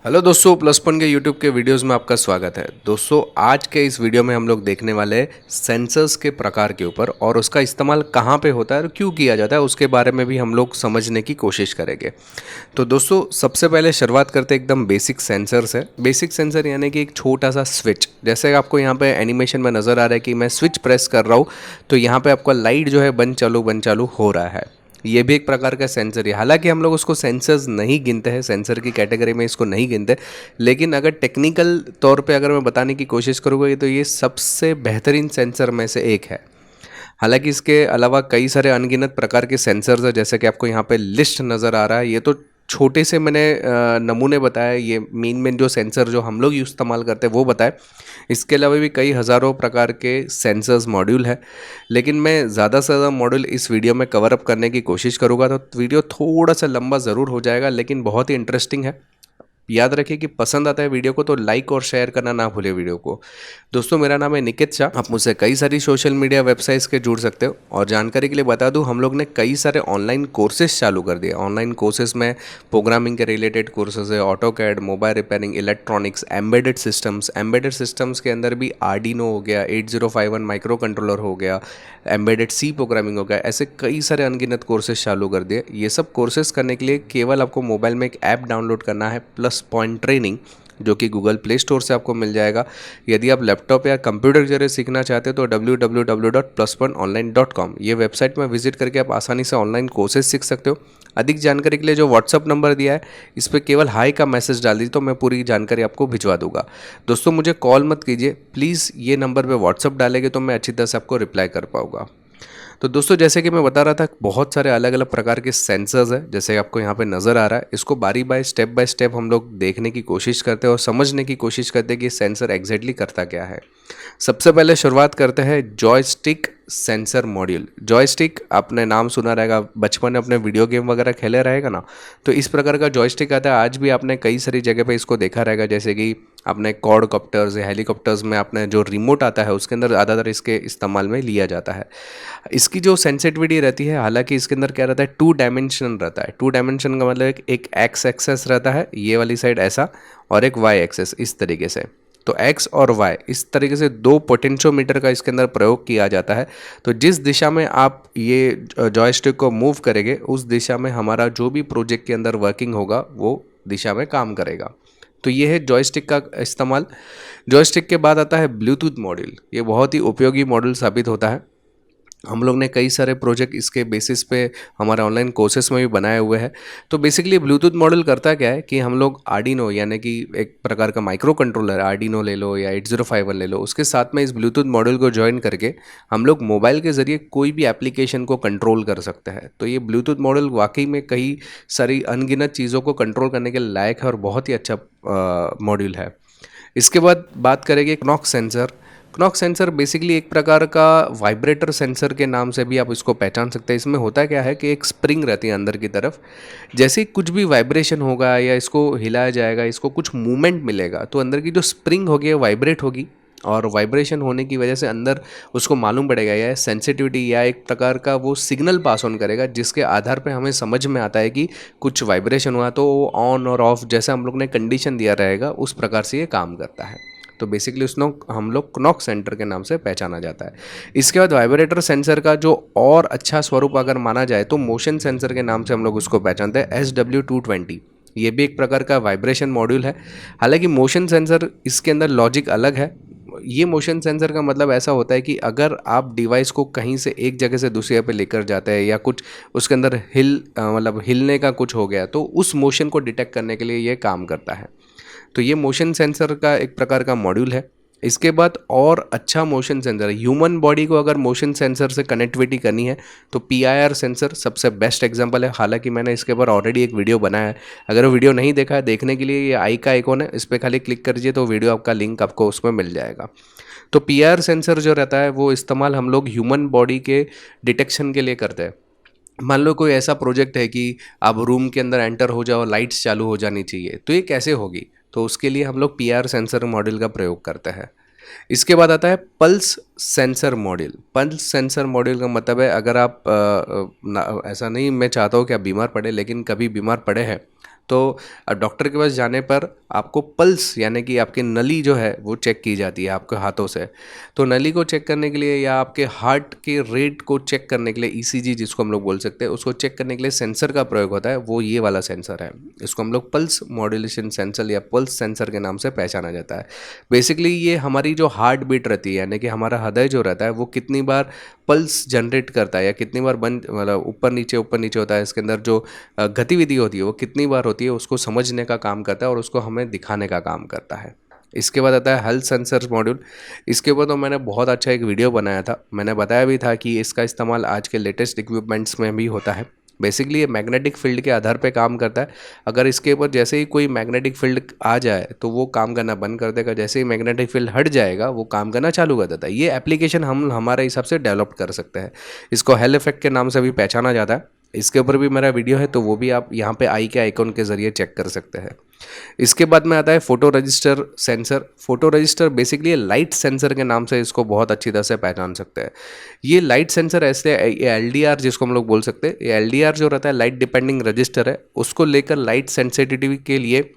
Hello दोस्तों, plus point के YouTube के वीडियोस में आपका स्वागत है। दोस्तों, आज के इस वीडियो में हम लोग देखने वाले हैं सेंसर्स के प्रकार के ऊपर और उसका इस्तेमाल कहाँ पे होता है और क्यों किया जाता है, उसके बारे में भी हम लोग समझने की कोशिश करेंगे। तो दोस्तों, सबसे पहले शुरुआत करते हैं एकदम बेसिक सेंसर से। बेसिक सेंसर यानी कि एक छोटा सा स्विच, जैसे आपको यहाँ पे एनिमेशन में नज़र आ रहा है कि मैं स्विच प्रेस कर रहा हूँ तो यहाँ पे आपका लाइट जो है बंद चालू हो रहा है। ये भी एक प्रकार का सेंसर है। हालांकि हम लोग उसको सेंसर्स नहीं गिनते हैं, सेंसर की कैटेगरी में इसको नहीं गिनते, लेकिन अगर टेक्निकल तौर पे अगर मैं बताने की कोशिश करूँगा तो ये सबसे बेहतरीन सेंसर में से एक है। हालांकि इसके अलावा कई सारे अनगिनत प्रकार के सेंसर्स हैं, जैसे कि आपको यहाँ पे लिस्ट नज़र आ रहा है। ये तो छोटे से मैंने नमूने बताए, ये मेन जो सेंसर जो हम लोग इस्तेमाल करते हैं वो बताए। इसके अलावा भी कई हज़ारों प्रकार के सेंसर्स मॉड्यूल है, लेकिन मैं ज़्यादा से ज़्यादा मॉड्यूल इस वीडियो में कवर अप करने की कोशिश करूँगा, तो वीडियो थोड़ा सा लंबा ज़रूर हो जाएगा, लेकिन बहुत ही इंटरेस्टिंग है। याद रखिए कि पसंद आता है वीडियो को तो लाइक और शेयर करना ना भूले वीडियो को। दोस्तों, मेरा नाम है निकित शाह। आप मुझसे कई सारी सोशल मीडिया वेबसाइट्स के जुड़ सकते हो। और जानकारी के लिए बता दूं, हम लोग ने कई सारे ऑनलाइन कोर्सेज चालू कर दिए। ऑनलाइन कोर्सेज में प्रोग्रामिंग के रिलेटेड कोर्सेज है, AutoCAD, mobile repairing, electronics, embedded systems के अंदर भी आर्डिनो हो गया, 8051 माइक्रो कंट्रोलर हो गया, एम्बेडेड सी प्रोग्रामिंग हो गया, ऐसे कई सारे अनगिनत कोर्सेज चालू कर दिए। ये सब कोर्सेज करने के लिए केवल आपको मोबाइल में एक ऐप डाउनलोड करना है, प्लस पॉइंट ट्रेनिंग, जो कि गूगल प्ले स्टोर से आपको मिल जाएगा। यदि आप लैपटॉप या कंप्यूटर के जरिए सीखना चाहते हो तो www.pluspointonline.com ये वेबसाइट में विजिट करके आप आसानी से ऑनलाइन कोर्सेज सीख सकते हो। अधिक जानकारी के लिए जो व्हाट्सअप नंबर दिया है, इस पर केवल हाई का मैसेज डाल दीजिए तो मैं पूरी जानकारी आपको भिजवा दूंगा। दोस्तों, मुझे कॉल मत कीजिए प्लीज़, ये नंबर पे व्हाट्सअप डालेंगे तो मैं अच्छी तरह से आपको रिप्लाई कर पाऊँगा। तो दोस्तों, जैसे कि मैं बता रहा था, बहुत सारे अलग अलग प्रकार के सेंसर्स हैं, जैसे आपको यहाँ पे नज़र आ रहा है। इसको बाय स्टेप हम लोग देखने की कोशिश करते हैं और समझने की कोशिश करते हैं कि सेंसर एग्जैक्टली करता क्या है। सबसे पहले शुरुआत करते हैं जॉयस्टिक सेंसर मॉड्यूल। जॉयस्टिक आपने नाम सुना रहेगा, बचपन में अपने वीडियो गेम वगैरह खेले रहेगा ना, तो इस प्रकार का जॉयस्टिक आता है। आज भी आपने कई सारी जगह पे इसको देखा रहेगा, जैसे कि आपने क्वाडकॉप्टर्स या हेलीकॉप्टर्स में आपने जो रिमोट आता है उसके अंदर ज़्यादातर इसके इस्तेमाल में लिया जाता है। इसकी जो सेंसिटिविटी रहती है, हालांकि इसके अंदर क्या रहता है, 2 डायमेंशन रहता है। 2 डायमेंशन का मतलब एक एक्स एक्सेस रहता है, ये वाली साइड ऐसा, और एक वाई एक्सेस इस तरीके से। तो एक्स और वाई इस तरीके से 2 पोटेंशियोमीटर का इसके अंदर प्रयोग किया जाता है। तो जिस दिशा में आप ये जॉयस्टिक को मूव करेंगे, उस दिशा में हमारा जो भी प्रोजेक्ट के अंदर वर्किंग होगा वो दिशा में काम करेगा। तो ये है जॉयस्टिक का इस्तेमाल। जॉयस्टिक के बाद आता है ब्लूटूथ मॉड्यूल। ये बहुत ही उपयोगी मॉड्यूल साबित होता है। हम लोग ने कई सारे प्रोजेक्ट इसके बेसिस पे हमारे ऑनलाइन कोर्सेस में भी बनाए हुए हैं। तो बेसिकली ब्लूटूथ मॉडल करता क्या है कि हम लोग आर्डिनो यानी कि एक प्रकार का माइक्रो कंट्रोलर, आर्डिनो ले लो या 8051 ले लो, उसके साथ में इस ब्लूटूथ मॉडल को ज्वाइन करके हम लोग मोबाइल के ज़रिए कोई भी एप्लीकेशन को कंट्रोल कर सकते हैं। तो ये ब्लूटूथ मॉडल वाकई में कई सारी अनगिनत चीज़ों को कंट्रोल करने के लायक है और बहुत ही अच्छा मॉड्यूल है। इसके बाद बात करेंगे क्नॉक सेंसर। क्नॉक सेंसर बेसिकली एक प्रकार का वाइब्रेटर सेंसर के नाम से भी आप इसको पहचान सकते हैं। इसमें होता क्या है कि एक स्प्रिंग रहती है अंदर की तरफ, जैसे ही कुछ भी वाइब्रेशन होगा या इसको हिलाया जाएगा, इसको कुछ मूवमेंट मिलेगा, तो अंदर की जो स्प्रिंग होगी वाइब्रेट होगी, और वाइब्रेशन होने की वजह से अंदर उसको मालूम पड़ेगा या सेंसिटिविटी या एक प्रकार का वो सिग्नल पास ऑन करेगा, जिसके आधार पे हमें समझ में आता है कि कुछ वाइब्रेशन हुआ, तो ऑन और ऑफ जैसे हम लोग ने कंडीशन दिया रहेगा उस प्रकार से ये काम करता है। तो बेसिकली उसको हम लोग क्नॉक सेंटर के नाम से पहचाना जाता है। इसके बाद वाइब्रेटर सेंसर का जो और अच्छा स्वरूप अगर माना जाए तो मोशन सेंसर के नाम से हम लोग उसको पहचानते हैं, SW220। ये भी एक प्रकार का वाइब्रेशन मॉड्यूल है। हालांकि मोशन सेंसर इसके अंदर लॉजिक अलग है। ये मोशन सेंसर का मतलब ऐसा होता है कि अगर आप डिवाइस को कहीं से एक जगह से दूसरी जगह पे लेकर जाते हैं या कुछ उसके अंदर मतलब हिलने का कुछ हो गया, तो उस मोशन को डिटेक्ट करने के लिए ये काम करता है। तो ये मोशन सेंसर का एक प्रकार का मॉड्यूल है। इसके बाद और अच्छा मोशन सेंसर, ह्यूमन बॉडी को अगर मोशन सेंसर से कनेक्टिविटी करनी है तो PIR सेंसर सबसे बेस्ट एग्जांपल है। हालांकि मैंने इसके ऊपर ऑलरेडी एक वीडियो बनाया है, अगर वो वीडियो नहीं देखा है, देखने के लिए ये आई का आइकॉन है, इस पर खाली क्लिक कर दीजिए तो वीडियो आपका लिंक आपको उसमें मिल जाएगा। तो PIR सेंसर जो रहता है वो इस्तेमाल हम लोग ह्यूमन बॉडी के डिटेक्शन के लिए करते हैं। मान लो कोई ऐसा प्रोजेक्ट है कि आप रूम के अंदर एंटर हो जाओ, लाइट्स चालू हो जानी चाहिए, तो ये कैसे होगी? तो उसके लिए हम लोग PIR सेंसर मॉड्यूल का प्रयोग करते हैं। इसके बाद आता है pulse sensor module. Pulse sensor module का मतलब है, अगर आप ऐसा नहीं मैं चाहता हूँ कि आप बीमार पड़े, लेकिन कभी बीमार पड़े हैं तो डॉक्टर के पास जाने पर आपको पल्स यानी कि आपकी नली जो है वो चेक की जाती है आपके हाथों से। तो नली को चेक करने के लिए या आपके हार्ट के रेट को चेक करने के लिए ईसीजी जिसको हम लोग बोल सकते हैं, उसको चेक करने के लिए सेंसर का प्रयोग होता है, वो ये वाला सेंसर है। इसको हम लोग पल्स मॉड्यूलेशन सेंसर या पल्स सेंसर के नाम से पहचाना जाता है। बेसिकली ये हमारी जो हार्ट बीट रहती है यानी कि हमारा हृदय जो रहता है वो कितनी बार पल्स जनरेट करता है या कितनी बार बंद मतलब ऊपर नीचे होता है, इसके अंदर जो गतिविधि होती है वो कितनी बार होती है उसको समझने का काम करता है और उसको हमें दिखाने का काम करता है। इसके बाद आता है हेल्थ सेंसर्स मॉड्यूल। इसके ऊपर तो मैंने बहुत अच्छा एक वीडियो बनाया था, मैंने बताया भी था कि इसका इस्तेमाल आज के लेटेस्ट इक्विपमेंट्स में भी होता है। बेसिकली ये मैग्नेटिक फील्ड के आधार पे काम करता है। अगर इसके ऊपर जैसे ही कोई मैग्नेटिक फील्ड आ जाए तो वो काम करना बंद कर देगा, जैसे ही मैग्नेटिक फील्ड हट जाएगा वो काम करना चालू कर देता है। ये एप्लीकेशन हम हमारे हिसाब से डेवलप कर सकते हैं। इसको हेल इफेक्ट के नाम से भी पहचाना जाता है। इसके ऊपर भी मेरा वीडियो है, तो वो भी आप यहाँ पे आई के आइकॉन के ज़रिए चेक कर सकते हैं। इसके बाद में आता है photo register sensor. Photo register basically light sensor के नाम से इसको बहुत अच्छी तरह से पहचान सकते हैं। ये लाइट सेंसर ऐसे एलडीआर जिसको हम लोग बोल सकते हैं, ये एलडीआर जो रहता है लाइट डिपेंडिंग रजिस्टर है, उसको लेकर लाइट सेंसिटिविटी के लिए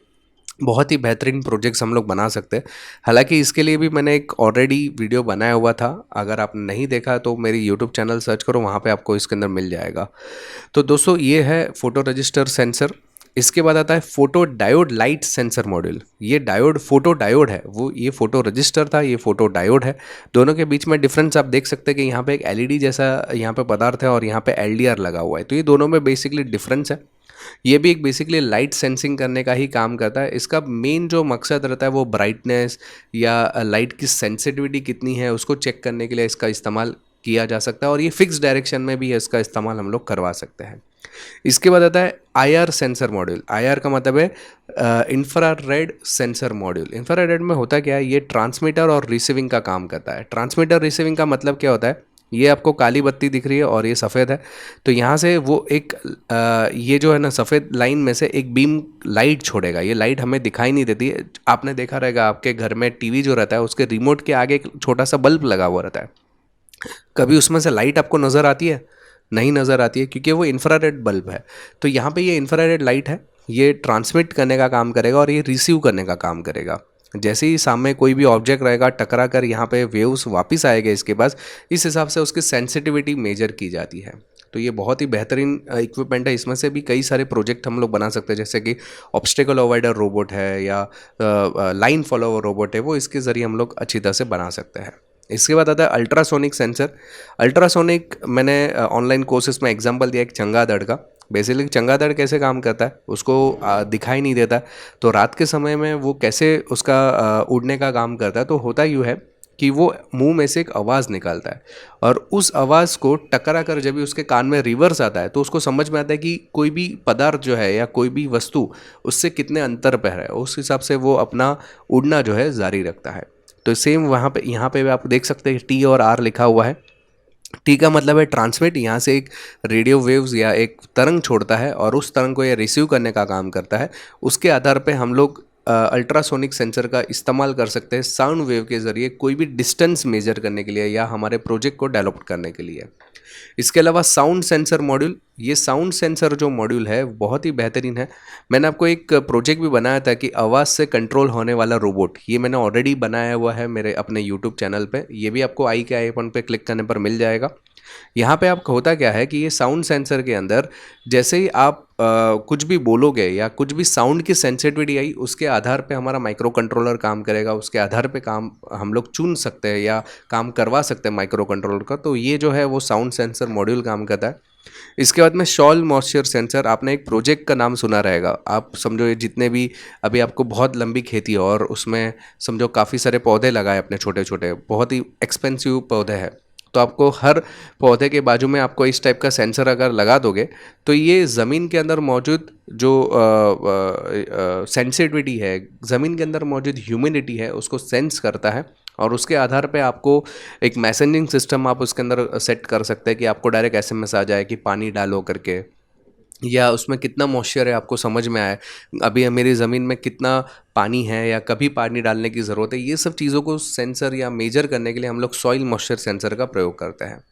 बहुत ही बेहतरीन प्रोजेक्ट्स हम लोग बना सकते हैं। हालांकि इसके लिए भी मैंने एक ऑलरेडी वीडियो बनाया हुआ था, अगर आपने नहीं देखा तो मेरी यूट्यूब चैनल सर्च करो, वहाँ पे आपको इसके अंदर मिल जाएगा। तो दोस्तों ये है फोटो रजिस्टर सेंसर। इसके बाद आता है photo diode light sensor module. ये डायोड फोटो डायोड है, वो ये फोटो रजिस्टर था, ये फोटो डायोड है। दोनों के बीच में डिफरेंस आप देख सकते हैं कि यहाँ पे एक एलईडी जैसा यहाँ पे पदार्थ है और यहाँ पे एलडीआर लगा हुआ है, तो ये दोनों में बेसिकली डिफरेंस है। ये भी एक बेसिकली लाइट सेंसिंग करने का ही काम करता है। इसका मेन जो मकसद रहता है वो ब्राइटनेस या लाइट की सेंसिटिविटी कितनी है उसको चेक करने के लिए इसका इस्तेमाल किया जा सकता है, और ये फिक्स डायरेक्शन में भी इसका इस्तेमाल हम लोग करवा सकते हैं। इसके बाद आता है आईआर सेंसर मॉड्यूल। आईआर का मतलब है इंफ्रारेड सेंसर मॉड्यूल। इंफ्रारेड में होता क्या है, ये ट्रांसमीटर और रिसीविंग का काम करता है। ट्रांसमीटर रिसीविंग का मतलब क्या होता है, ये आपको काली बत्ती दिख रही है और ये सफ़ेद है, तो यहाँ से वो एक ये जो है ना सफ़ेद लाइन में से एक बीम लाइट छोड़ेगा। ये लाइट हमें दिखाई नहीं देती है। आपने देखा रहेगा आपके घर में टीवी जो रहता है उसके रिमोट के आगे एक छोटा सा बल्ब लगा हुआ रहता है, कभी उसमें से लाइट आपको नज़र आती है? नहीं नज़र आती है, क्योंकि वो इंफ्रारेड बल्ब है। तो यहाँ पे ये इंफ्रारेड लाइट है, ये ट्रांसमिट करने का काम करेगा और ये रिसीव करने का काम करेगा। जैसे ही सामने कोई भी ऑब्जेक्ट रहेगा टकरा कर यहाँ पे वेव्स वापस आएगा इसके पास, इस हिसाब से उसकी सेंसिटिविटी मेजर की जाती है। तो ये बहुत ही बेहतरीन इक्विपमेंट है। इसमें से भी कई सारे प्रोजेक्ट हम लोग बना सकते हैं, जैसे कि ऑब्स्टेकल अवॉइडर रोबोट है या लाइन फॉलोअर रोबोट है, वो इसके ज़रिए हम लोग अच्छी तरह से बना सकते हैं। इसके बाद आता है अल्ट्रासोनिक सेंसर। अल्ट्रासोनिक मैंने ऑनलाइन कोर्सेज में एग्जांपल दिया एक चमगादड़ का। बेसिकली चमगादड़ कैसे काम करता है, उसको दिखाई नहीं देता, तो रात के समय में वो कैसे उसका उड़ने का काम करता है। तो होता यूँ है कि वो मुंह में से एक आवाज़ निकालता है और उस आवाज़ को टकरा कर जब भी उसके कान में रिवर्स आता है तो उसको समझ में आता है कि कोई भी पदार्थ जो है या कोई भी वस्तु उससे कितने अंतर पर है, उस हिसाब से वो अपना उड़ना जो है जारी रखता है। तो सेम वहाँ पे यहाँ पे भी आप देख सकते हैं टी और आर लिखा हुआ है। टी का मतलब है ट्रांसमिट, यहाँ से एक रेडियो वेव्स या एक तरंग छोड़ता है और उस तरंग को ये रिसीव करने का काम करता है। उसके आधार पे हम लोग अल्ट्रासोनिक सेंसर का इस्तेमाल कर सकते हैं साउंड वेव के ज़रिए कोई भी डिस्टेंस मेजर करने के लिए या हमारे प्रोजेक्ट को डेवलप करने के लिए। इसके अलावा साउंड सेंसर मॉड्यूल, ये साउंड सेंसर जो मॉड्यूल है बहुत ही बेहतरीन है। मैंने आपको एक प्रोजेक्ट भी बनाया था कि आवाज़ से कंट्रोल होने वाला रोबोट, ये मैंने ऑलरेडी बनाया हुआ है मेरे अपने यूट्यूब चैनल पे। ये भी आपको आई के आइकॉन पे क्लिक करने पर मिल जाएगा। यहाँ पे आपको होता क्या है कि ये साउंड सेंसर के अंदर जैसे ही आप कुछ भी बोलोगे या कुछ भी साउंड की सेंसिटिविटी आई, उसके आधार पे हमारा माइक्रो कंट्रोलर काम करेगा। उसके आधार पे काम हम लोग चुन सकते हैं या काम करवा सकते हैं माइक्रो कंट्रोलर का। तो ये जो है वो साउंड सेंसर मॉड्यूल काम करता है। इसके बाद में सॉइल मॉइस्चर सेंसर, आपने एक प्रोजेक्ट का नाम सुना रहेगा। आप समझो ये जितने भी अभी आपको बहुत लंबी खेती है और उसमें समझो काफ़ी सारे पौधे लगाए अपने छोटे छोटे, बहुत ही एक्सपेंसिव पौधे हैं, तो आपको हर पौधे के बाजू में आपको इस टाइप का सेंसर अगर लगा दोगे तो ये ज़मीन के अंदर मौजूद जो सेंसिटिविटी है, ज़मीन के अंदर मौजूद ह्यूमिडिटी है, उसको सेंस करता है और उसके आधार पे आपको एक मैसेजिंग सिस्टम आप उसके अंदर सेट कर सकते हैं कि आपको डायरेक्ट एसएमएस आ जाए कि पानी डालो करके, या उसमें कितना मॉइस्चर है आपको समझ में आए, अभी मेरी ज़मीन में कितना पानी है या कभी पानी डालने की ज़रूरत है। ये सब चीज़ों को सेंसर या मेजर करने के लिए हम लोग सॉइल मॉइस्चर सेंसर का प्रयोग करते हैं।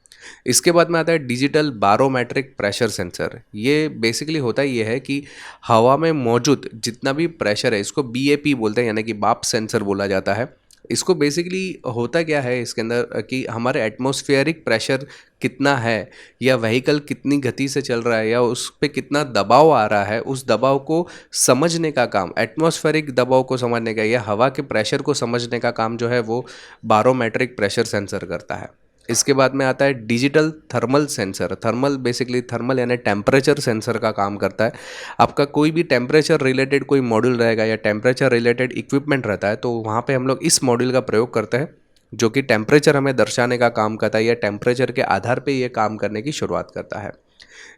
इसके बाद में आता है डिजिटल बारोमेट्रिक प्रेशर सेंसर। ये बेसिकली होता ये है कि हवा में मौजूद जितना भी प्रेशर है इसको बीएपी बोलते हैं, यानी कि बाप सेंसर बोला जाता है। इसको बेसिकली होता क्या है इसके अंदर कि हमारे एटमॉस्फेरिक प्रेशर कितना है, या व्हीकल कितनी गति से चल रहा है, या उस पे कितना दबाव आ रहा है, उस दबाव को समझने का काम, एटमॉस्फेरिक दबाव को समझने का या हवा के प्रेशर को समझने का काम जो है वो बारोमेट्रिक प्रेशर सेंसर करता है। इसके बाद में आता है digital thermal sensor. Thermal basically thermal यानी टेम्परेचर सेंसर का काम करता है। आपका कोई भी टेम्परेचर रिलेटेड कोई मॉड्यूल रहेगा या टेम्परेचर रिलेटेड इक्विपमेंट रहता है तो वहाँ पे हम लोग इस मॉड्यूल का प्रयोग करते हैं, जो कि टेम्परेचर हमें दर्शाने का काम करता है या टेम्परेचर के आधार पे ये काम करने की शुरुआत करता है।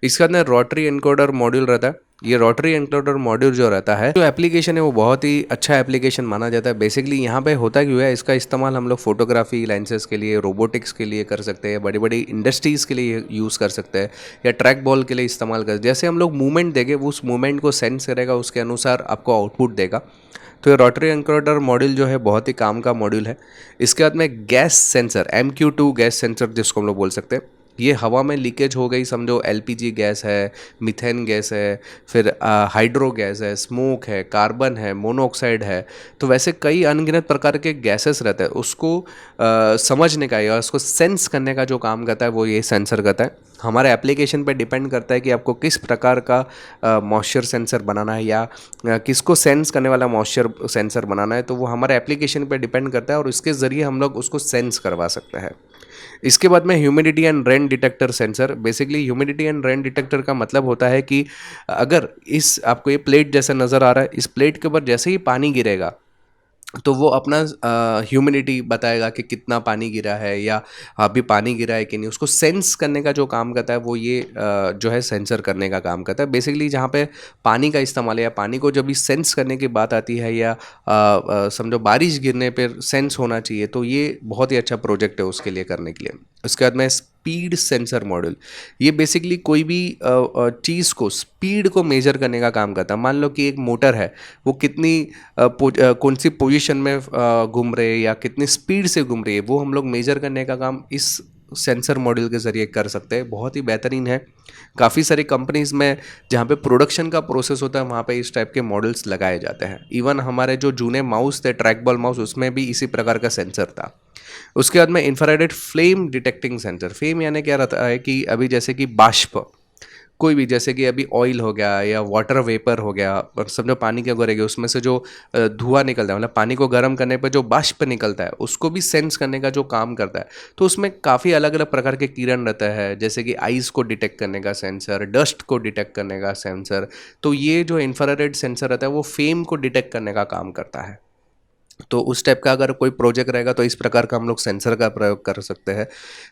इसके अंदर रोटरी एनकोडर मॉड्यूल रहता है। ये रोटरी एनकोडर मॉड्यूल जो रहता है, जो एप्लीकेशन है वो बहुत ही अच्छा एप्लीकेशन माना जाता है। बेसिकली यहाँ पे होता क्यों है, इसका इस्तेमाल हम लोग फोटोग्राफी लेंसेज के लिए, रोबोटिक्स के लिए कर सकते हैं, बड़ी बड़ी इंडस्ट्रीज़ के लिए यूज़ कर सकते हैं, या ट्रैक बॉल के लिए इस्तेमाल कर, जैसे हम लोग मूवमेंट देंगे वो उस मूवमेंट को सेंस करेगा, उसके अनुसार आपको आउटपुट देगा। तो ये रोटरी एनकोडर मॉड्यूल जो है बहुत ही काम का मॉड्यूल है। इसके बाद में gas sensor, MQ2 gas sensor जिसको हम लोग बोल सकते हैं। ये हवा में लीकेज हो गई, समझो LPG गैस है, मीथेन गैस है, फिर हाइड्रो गैस है, स्मोक है, कार्बन है, मोनोऑक्साइड है, तो वैसे कई अनगिनत प्रकार के गैसेस रहते हैं। उसको समझने का या उसको सेंस करने का जो काम करता है वो ये सेंसर करता है। हमारे एप्लीकेशन पे डिपेंड करता है कि आपको किस प्रकार का मॉइस्चर सेंसर बनाना है या किसको सेंस करने वाला मॉइस्चर सेंसर बनाना है, तो वो हमारे एप्लीकेशन पे डिपेंड करता है और इसके ज़रिए हम लोग उसको सेंस करवा सकते हैं। इसके बाद में humidity and rain detector sensor. Basically humidity and rain detector का मतलब होता है कि अगर इस आपको ये प्लेट जैसा नज़र आ रहा है, इस प्लेट के ऊपर जैसे ही पानी गिरेगा तो वो अपना ह्यूमिडिटी बताएगा कि कितना पानी गिरा है या अभी पानी गिरा है कि नहीं। उसको सेंस करने का जो काम करता है वो ये जो है सेंसर करने का काम करता है। बेसिकली जहाँ पे पानी का इस्तेमाल है या पानी को जब भी सेंस करने की बात आती है या समझो बारिश गिरने पर सेंस होना चाहिए, तो ये बहुत ही अच्छा प्रोजेक्ट है उसके लिए करने के लिए। उसके बाद में स्पीड सेंसर मॉड्यूल। ये बेसिकली कोई भी चीज़ को स्पीड को मेजर करने का काम करता है। मान लो कि एक मोटर है, वो कितनी कौन सी पोजीशन में घूम रही है या कितनी स्पीड से घूम रही है, वो हम लोग मेजर करने का काम इस सेंसर मॉड्यूल के ज़रिए कर सकते हैं। बहुत ही बेहतरीन है। काफ़ी सारी कंपनीज़ में जहाँ पे प्रोडक्शन का प्रोसेस होता है वहाँ पे इस टाइप के मॉडल्स लगाए जाते हैं। इवन हमारे जो जूने माउस थे ट्रैक बॉल माउस, उसमें भी इसी प्रकार का सेंसर था। उसके बाद में infrared flame detecting sensor. Flame यानी क्या रहता है कि अभी जैसे कि बाष्प, कोई भी जैसे कि अभी ऑयल हो गया या वाटर वेपर हो गया, और समझो पानी के गिरेगा उसमें से जो धुआं निकलता है, मतलब पानी को गर्म करने पर जो बाष्प निकलता है उसको भी सेंस करने का जो काम करता है। तो उसमें काफ़ी अलग अलग प्रकार के किरण रहता है, जैसे कि आइस को डिटेक्ट करने का सेंसर, डस्ट को डिटेक्ट करने का सेंसर। तो ये जो इंफ्रारेड सेंसर रहता है वो फेम को डिटेक्ट करने का काम करता है। तो उस टाइप का अगर कोई प्रोजेक्ट रहेगा तो इस प्रकार का हम लोग सेंसर का प्रयोग कर सकते हैं।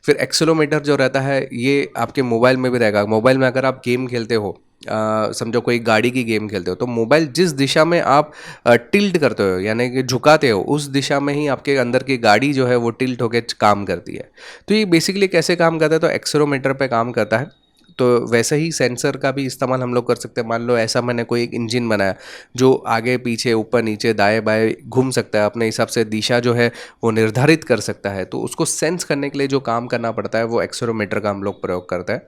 फिर एक्सेलोमीटर जो रहता है ये आपके मोबाइल में भी रहेगा। मोबाइल में अगर आप गेम खेलते हो, समझो कोई गाड़ी की गेम खेलते हो, तो मोबाइल जिस दिशा में आप टिल्ट करते हो यानी कि झुकाते हो, उस दिशा में ही आपके अंदर की गाड़ी जो है वो टिल्ट होकर काम करती है। तो ये बेसिकली कैसे काम करता है, तो एक्सेलोमीटर पे काम करता है। तो वैसे ही सेंसर का भी इस्तेमाल हम लोग कर सकते हैं। मान लो ऐसा मैंने कोई एक इंजन बनाया जो आगे पीछे ऊपर नीचे दाएं बाएं घूम सकता है, अपने हिसाब से दिशा जो है वो निर्धारित कर सकता है, तो उसको सेंस करने के लिए जो काम करना पड़ता है वो एक्सेलेरोमीटर का हम लोग प्रयोग करते हैं।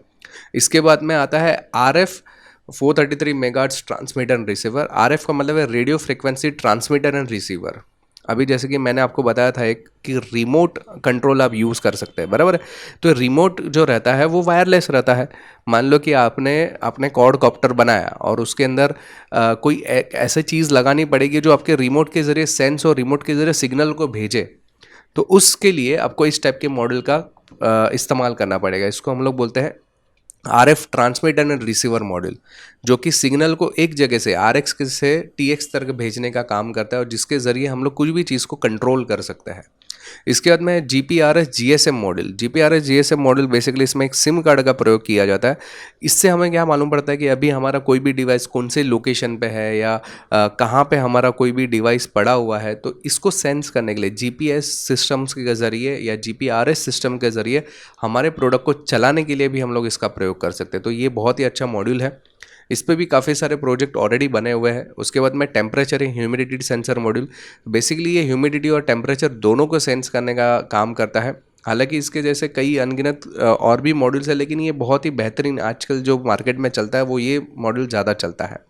इसके बाद में आता है RF 433 megahertz transmitter and receiver. RF का मतलब है radio frequency transmitter and receiver. अभी जैसे कि मैंने आपको बताया था एक कि रिमोट कंट्रोल आप यूज़ कर सकते हैं, बराबर है। तो रिमोट जो रहता है वो वायरलेस रहता है। मान लो कि आपने अपने क्वाड कॉप्टर बनाया और उसके अंदर कोई ऐसी चीज़ लगानी पड़ेगी जो आपके रिमोट के ज़रिए सेंस और रिमोट के ज़रिए सिग्नल को भेजे, तो उसके लिए आपको इस टाइप के मॉडल का इस्तेमाल करना पड़ेगा। इसको हम लोग बोलते हैं RF transmitter and receiver module, जो कि सिग्नल को एक जगह से RX से TX तक भेजने का काम करता है और जिसके ज़रिए हम लोग कुछ भी चीज़ को कंट्रोल कर सकते हैं। इसके बाद में GPRS GSM model. GPRS GSM model basically इसमें एक सिम कार्ड का प्रयोग किया जाता है। इससे हमें क्या मालूम पड़ता है कि अभी हमारा कोई भी डिवाइस कौन से लोकेशन पे है या कहाँ पे हमारा कोई भी डिवाइस पड़ा हुआ है, तो इसको सेंस करने के लिए GPS सिस्टम्स के ज़रिए या GPRS सिस्टम के ज़रिए हमारे प्रोडक्ट को चलाने के लिए भी हम लोग इसका प्रयोग कर सकते हैं। तो ये बहुत ही अच्छा मॉड्यूल है। इस पे भी काफ़ी सारे प्रोजेक्ट ऑलरेडी बने हुए हैं। उसके बाद में टेम्परेचर है ह्यूमिडिटी सेंसर मॉड्यूल। बेसिकली ये ह्यूमिडिटी और टेम्परेचर दोनों को सेंस करने का काम करता है। हालांकि इसके जैसे कई अनगिनत और भी मॉड्यूल्स है, लेकिन ये बहुत ही बेहतरीन आजकल जो मार्केट में चलता है वो ये मॉड्यूल ज़्यादा चलता है।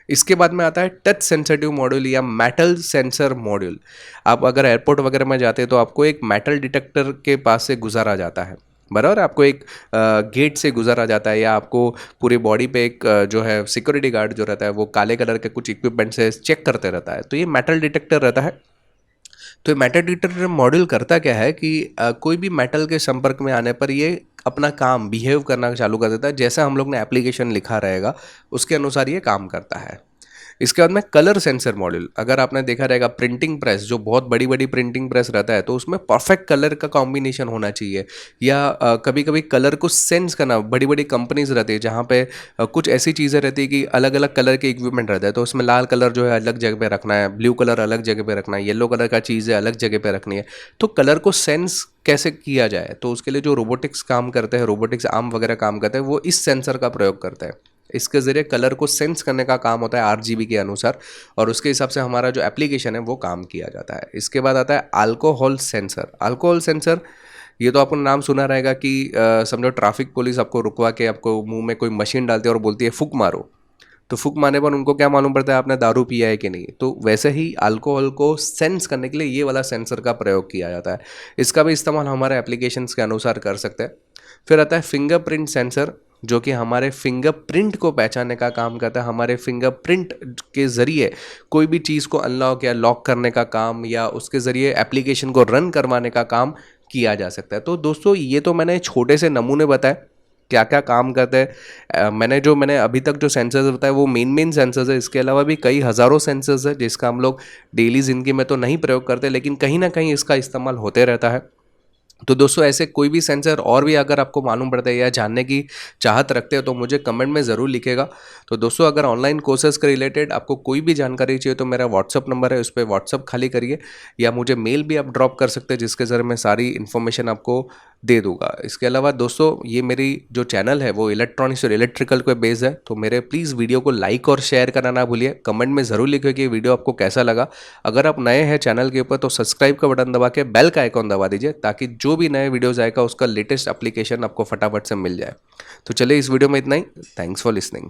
इसके बाद में आता है टच सेंसिटिव मॉड्यूल या मेटल सेंसर मॉड्यूल। आप अगर एयरपोर्ट वगैरह में जाते हैं तो आपको एक मेटल डिटेक्टर के पास से गुजारा जाता है, बराबर। आपको एक गेट से गुजारा जाता है, या आपको पूरी बॉडी पे एक जो है सिक्योरिटी गार्ड जो रहता है वो काले कलर के कुछ इक्विपमेंट से चेक करते रहता है, तो ये मेटल डिटेक्टर रहता है। तो ये मेटल डिटेक्टर मॉड्यूल करता क्या है कि कोई भी मेटल के संपर्क में आने पर ये अपना काम बिहेव करना चालू कर देता है, जैसा हम लोग ने एप्लीकेशन लिखा रहेगा उसके अनुसार ये काम करता है। इसके बाद में कलर सेंसर मॉड्यूल। अगर आपने देखा रहेगा प्रिंटिंग प्रेस, जो बहुत बड़ी बड़ी प्रिंटिंग प्रेस रहता है, तो उसमें परफेक्ट कलर का कॉम्बिनेशन होना चाहिए। या कभी कभी कलर को सेंस करना, बड़ी बड़ी कंपनीज रहती है जहाँ पे कुछ ऐसी चीज़ें रहती है कि अलग अलग कलर के इक्विपमेंट रहता है, तो उसमें लाल कलर जो है अलग जगह पे रखना है, ब्लू कलर अलग जगह पे रखना है, येलो कलर का चीज़ है अलग जगह पे रखनी है। तो कलर को सेंस कैसे किया जाए, तो उसके लिए जो रोबोटिक्स काम करते हैं, रोबोटिक्स आर्म वगैरह काम करते हैं, वो इस सेंसर का प्रयोग करते हैं। इसके ज़रिए कलर को सेंस करने का काम होता है RGB के अनुसार, और उसके हिसाब से हमारा जो एप्लीकेशन है वो काम किया जाता है। इसके बाद आता है अल्कोहल सेंसर। अल्कोहल सेंसर, ये तो आपको नाम सुना रहेगा कि समझो ट्रैफिक पुलिस आपको रुकवा के आपको मुंह में कोई मशीन डालती है और बोलती है फूक मारो, तो फूक मारने पर उनको क्या मालूम पड़ता है आपने दारू पिया है कि नहीं। तो वैसे ही अल्कोहल को सेंस करने के लिए ये वाला सेंसर का प्रयोग किया जाता है। इसका भी इस्तेमाल हमारे एप्लीकेशंस के अनुसार कर सकते हैं। फिर आता है फिंगरप्रिंट सेंसर, जो कि हमारे फिंगरप्रिंट को पहचानने का काम करता है। हमारे फिंगरप्रिंट के ज़रिए कोई भी चीज़ को अनलॉक या लॉक करने का काम, या उसके ज़रिए एप्लीकेशन को रन करवाने का काम किया जा सकता है। तो दोस्तों ये तो मैंने छोटे से नमूने बताए क्या क्या काम करते हैं। मैंने अभी तक जो सेंसर्स बताए वो मेन सेंसर्स है। इसके अलावा भी कई हज़ारों सेंसर्स है जिसका हम लोग डेली ज़िंदगी में तो नहीं प्रयोग करते, लेकिन कहीं ना कहीं इसका इस्तेमाल होते रहता है। तो दोस्तों ऐसे कोई भी सेंसर और भी अगर आपको मालूम पड़ता है या जानने की चाहत रखते हो तो मुझे कमेंट में ज़रूर लिखेगा। तो दोस्तों अगर ऑनलाइन कोर्सेज के रिलेटेड आपको कोई भी जानकारी चाहिए तो मेरा व्हाट्सअप नंबर है, उस पर व्हाट्सअप खाली करिए, या मुझे मेल भी आप ड्रॉप कर सकते हैं जिसके ज़रिए मैं सारी इन्फॉर्मेशन आपको दे दूंगा। इसके अलावा दोस्तों ये मेरी जो चैनल है वो इलेक्ट्रॉनिक्स और इलेक्ट्रिकल पे बेस्ड है, तो मेरे प्लीज़ वीडियो को लाइक और शेयर करना ना भूलिए। कमेंट में ज़रूर लिखिए कि वीडियो आपको कैसा लगा। अगर आप नए हैं चैनल के ऊपर तो सब्सक्राइब का बटन दबा के बेल का आइकॉन दबा दीजिए, ताकि जो भी नए वीडियोज़ आएगा उसका लेटेस्ट एप्लीकेशन आपको फटाफट से मिल जाए। तो चलिए इस वीडियो में इतना ही। Thanks for listening.